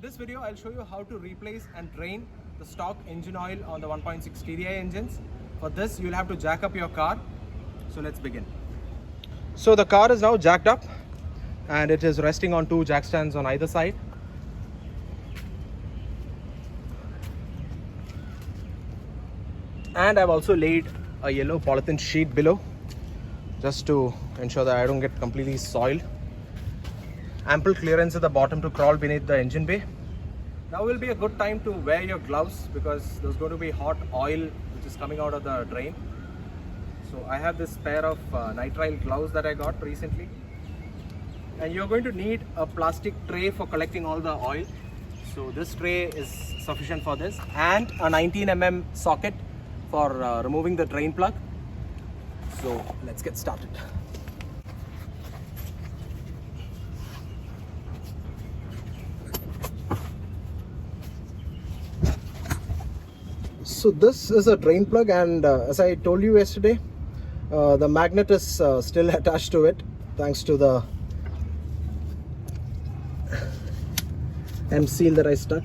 this video, I'll show you how to replace and drain the stock engine oil on the 1.6 TDI engines. For this, you'll have to jack up your car. So let's begin. So the car is now jacked up and it is resting on two jack stands on either side. And I've also laid a yellow polythene sheet below just to ensure that I don't get completely soiled. Ample clearance at the bottom to crawl beneath the engine bay. Now will be a good time to wear your gloves because there's going to be hot oil which is coming out of the drain. So I have this pair of nitrile gloves that I got recently. And you're going to need a plastic tray for collecting all the oil. So this tray is sufficient for this, and a 19mm socket for removing the drain plug. So let's get started. So this is a drain plug, and as I told you yesterday, the magnet is still attached to it thanks to the M seal that I stuck.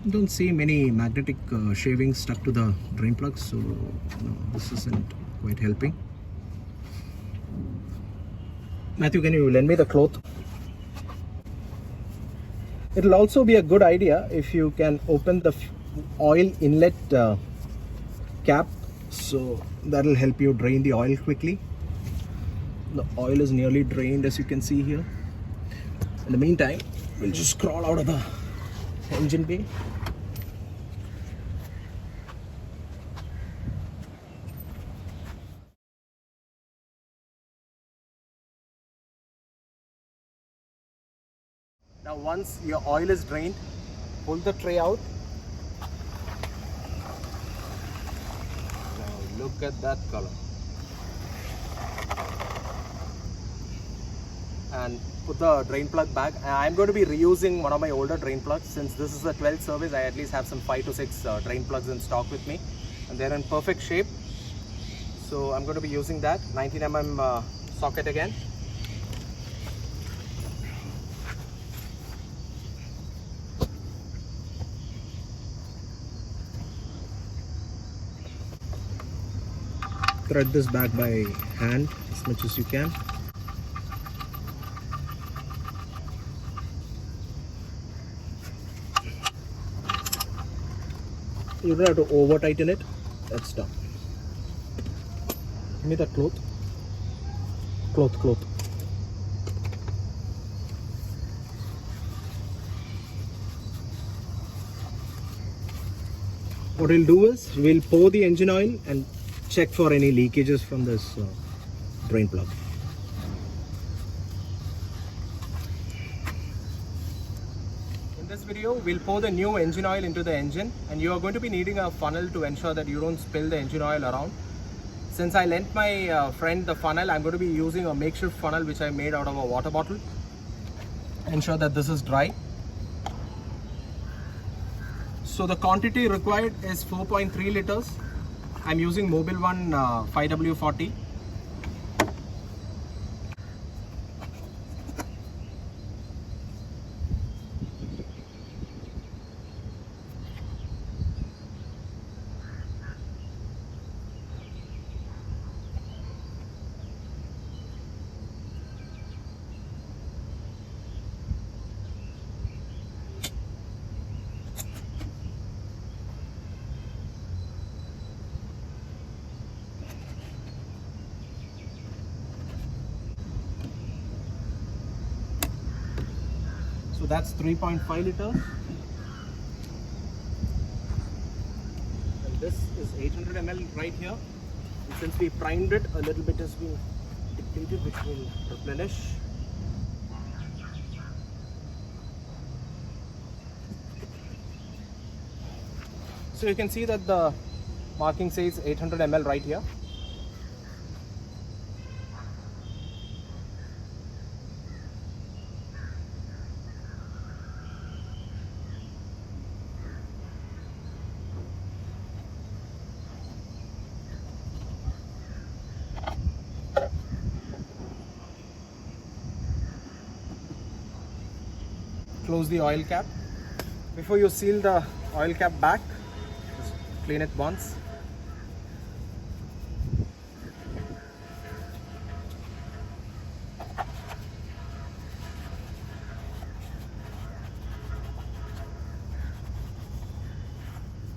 Don't see many magnetic shavings stuck to the drain plug, so no, this isn't quite helping. Matthew, can you lend me the cloth? It'll also be a good idea if you can open the oil inlet cap, so that'll help you drain the oil quickly. The oil is nearly drained, as you can see here. In the meantime, we'll just crawl out of the engine bay. Now once your oil is drained, pull the tray out. Now look at that color. And put the drain plug back. I'm going to be reusing one of my older drain plugs. Since this is a 12th service, I at least have some 5 to 6 drain plugs in stock with me, and they're in perfect shape. So I'm going to be using that 19mm socket again. Thread this back by hand as much as you can. You don't have to over tighten it. That's done. Give me the cloth. Cloth. What we'll do is we'll pour the engine oil and check for any leakages from this drain plug. In this video, we'll pour the new engine oil into the engine, and you are going to be needing a funnel to ensure that you don't spill the engine oil around. Since I lent my friend the funnel, I'm going to be using a makeshift funnel which I made out of a water bottle. Ensure that this is dry. So the quantity required is 4.3 liters. I'm using Mobil One 5W40. So that's 3.5 liters. And this is 800 ml right here. And since we primed it, a little bit has been depleted, which will replenish. So you can see that the marking says 800 ml right here. Close the oil cap. Before you seal the oil cap back, just clean it once.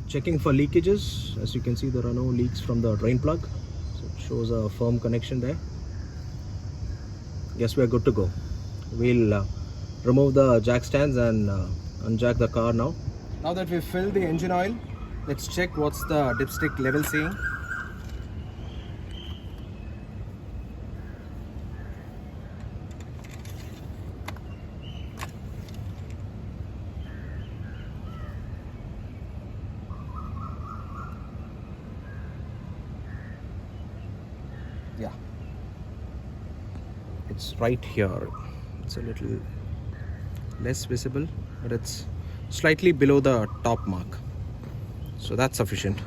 Checking for leakages. As you can see, there are no leaks from the drain plug, so it shows a firm connection there. Yes, we are good to go. We'll remove the jack stands and unjack the car now. Now that we've filled the engine oil, let's check what's the dipstick level saying. Yeah, it's right here. It's a little less visible, but it's slightly below the top mark, so that's sufficient.